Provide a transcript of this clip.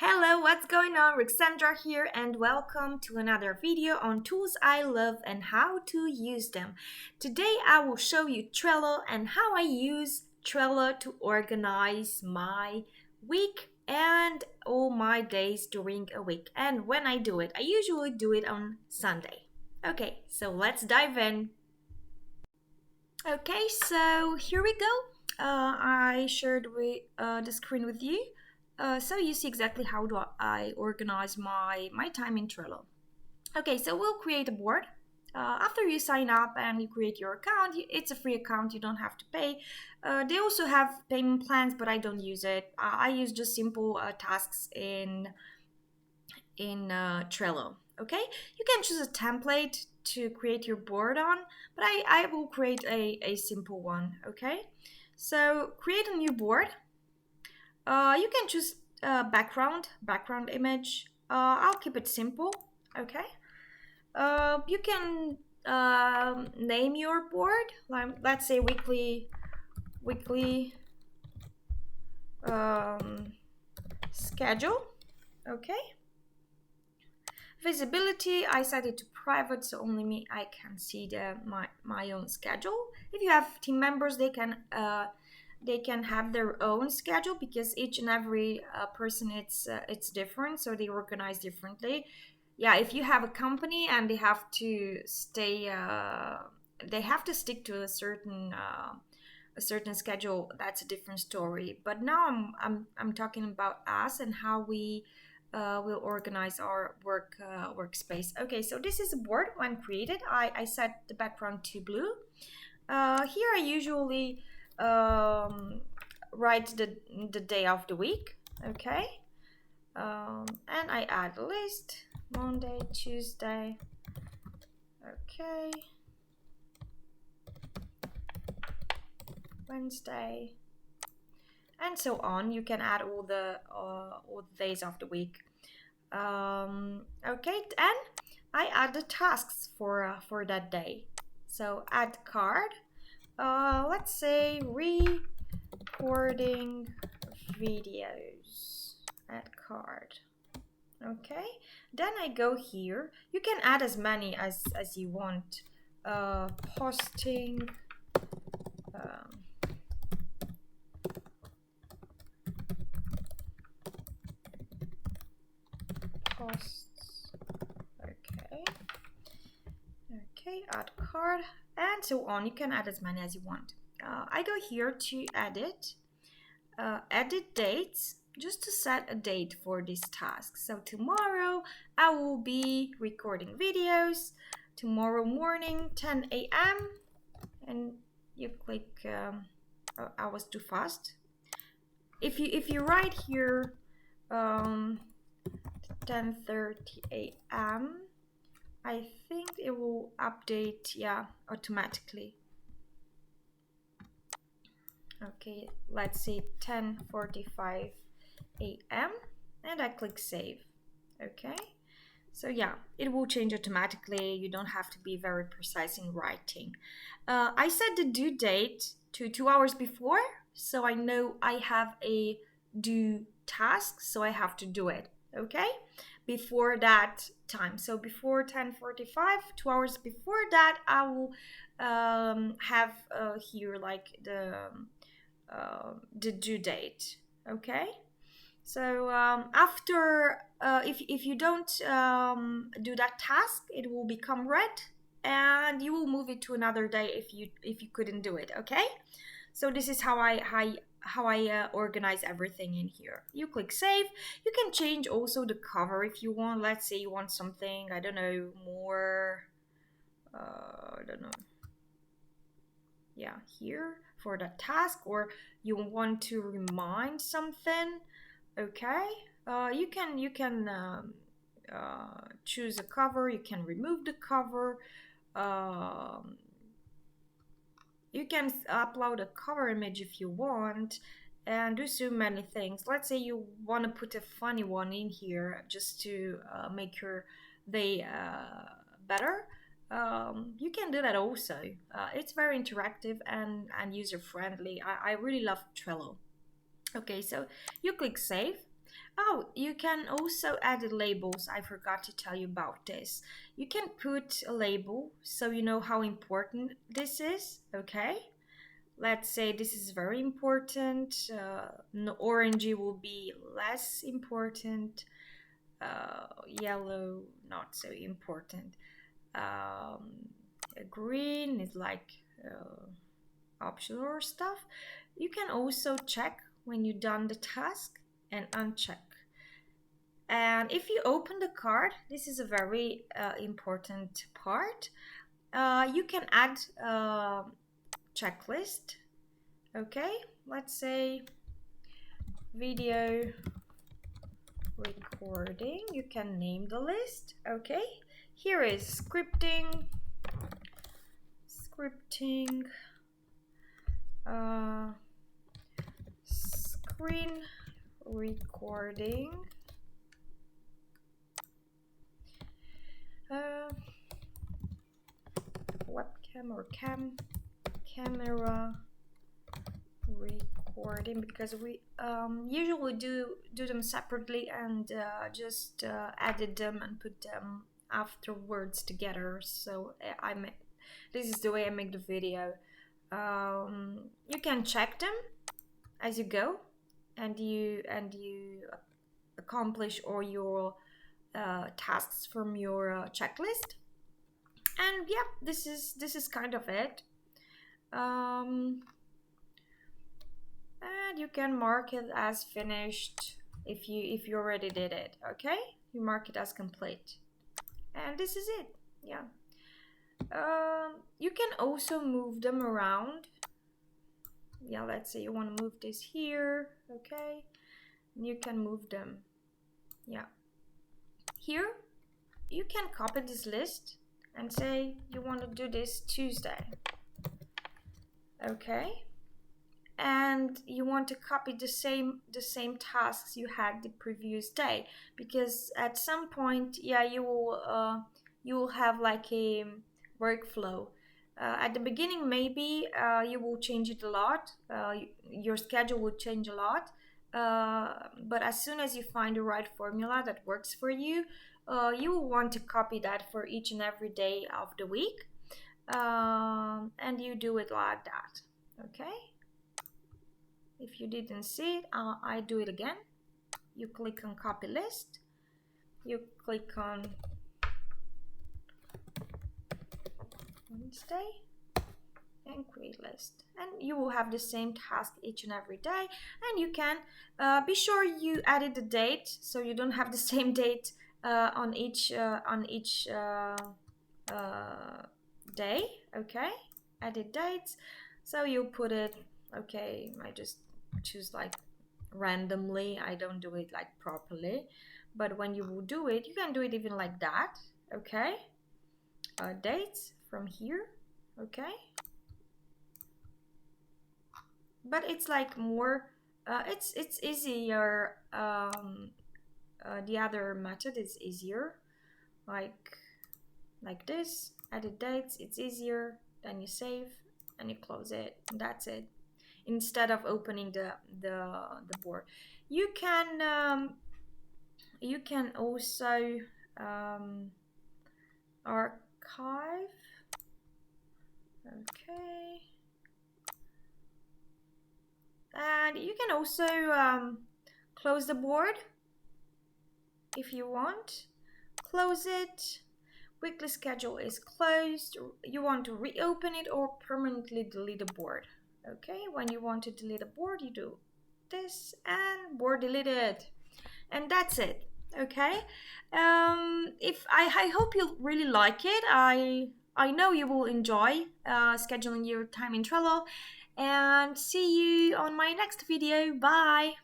Hello, what's going on? Ruxandra here, and welcome to another video on tools I love and how to use them. Today I will show you Trello and how I use Trello to organize my week and all my days during a week. And when I do it, I usually do it on Sunday. Okay, so let's dive in. Okay, so here we go. I shared the screen with you. So you see exactly how do I organize my time in Trello. Okay, so we'll create a board. After you sign up and you create your account, it's a free account, you don't have to pay. They also have payment plans, but I don't use it. I use just simple tasks in Trello. Okay, you can choose a template to create your board on, but I will create a simple one. Okay, so create a new board. You can choose background image. I'll keep it simple. Okay. You can name your board. Let's say weekly schedule. Okay. Visibility, I set it to private, so only me I can see my own schedule. If you have team members, they can have their own schedule because each and every person it's different, so they organize differently. Yeah, if you have a company and they have to stick to a certain schedule, that's a different story. But now I'm talking about us and how we will organize our workspace. Okay, so this is a board when created. I set the background to blue. Here I usually write the day of the week. Okay, and I add a list: Monday, Tuesday. Okay, Wednesday, and so on. You can add all the days of the week. Okay, and I add the tasks for that day. So add card. Let's say recording videos. Add card. Okay, then I go here. You can add as many as you want. Posting. Um, Posts. Okay. Okay, add card and so on. You can add as many as you want. I go here to edit dates, just to set a date for this task. So tomorrow I will be recording videos. Tomorrow morning 10 a.m. and you click. I was too fast. If you write here 10:30 a.m. I think it will update, automatically. Okay, let's say 10:45 a.m. and I click save. Okay, so yeah, it will change automatically. You don't have to be very precise in writing. I set the due date to 2 hours before, so I know I have a due task, so I have to do it. Okay, before that time, so before 10:45, 2 hours before that, I will have here like the due date. Okay, so after if you don't do that task, it will become red and you will move it to another day if you couldn't do it. Okay, so this is how I organize everything in here. You click save. You can change also the cover if you want. Let's say you want something, I don't know, more I don't know, yeah, here for the task, or you want to remind something. Okay, you can choose a cover. You can remove the cover. um, you can upload a cover image if you want and do so many things. Let's say you want to put a funny one in here just to make your day better. You can do that also. It's very interactive and user friendly. I really love Trello. Okay, so you click save. Oh, you can also add labels. I forgot to tell you about this. You can put a label so you know how important this is, okay? Let's say this is very important. Orangey will be less important. Yellow, not so important. Um, Green is like optional or stuff. You can also check when you've done the task and uncheck. And if you open the card, this is a very important part. You can add a checklist. Okay, let's say video recording. You can name the list. Okay, here is scripting, screen recording, webcam or camera recording, because we usually do them separately and just edit them and put them afterwards together. So this is the way I make the video. You can check them as you go, and you accomplish all your tasks from your checklist. And yeah, this is kind of it. And you can mark it as finished if you already did it. Okay, you mark it as complete, and this is it. Yeah. You can also move them around. Yeah, let's say you want to move this here. Okay, and you can move them. Yeah, here you can copy this list and say you want to do this Tuesday. Okay, and you want to copy the same tasks you had the previous day, because at some point, yeah, you will have like a workflow. At the beginning, maybe you will change it a lot. Your schedule will change a lot. But as soon as you find the right formula that works for you, you will want to copy that for each and every day of the week. And you do it like that. Okay? If you didn't see it, I do it again. You click on copy list. You click on Wednesday and create list, and you will have the same task each and every day. And you can be sure you added the date, so you don't have the same date on each day. Okay, edit dates, so you put it. Okay, I just choose like randomly. I don't do it like properly, but when you will do it, you can do it even like that. Okay, dates from here. Okay, but it's like more it's easier. The other method is easier, like this. Edit dates, it's easier. Then you save and you close it, and that's it, instead of opening the board. You can also archive. Okay, and you can also close the board if you want. Close it. Weekly schedule is closed. You want to reopen it or permanently delete the board. Okay, when you want to delete a board, you do this and board deleted, and that's it. Okay, if I hope you really like it. I know you will enjoy scheduling your time in Trello, and see you on my next video. Bye.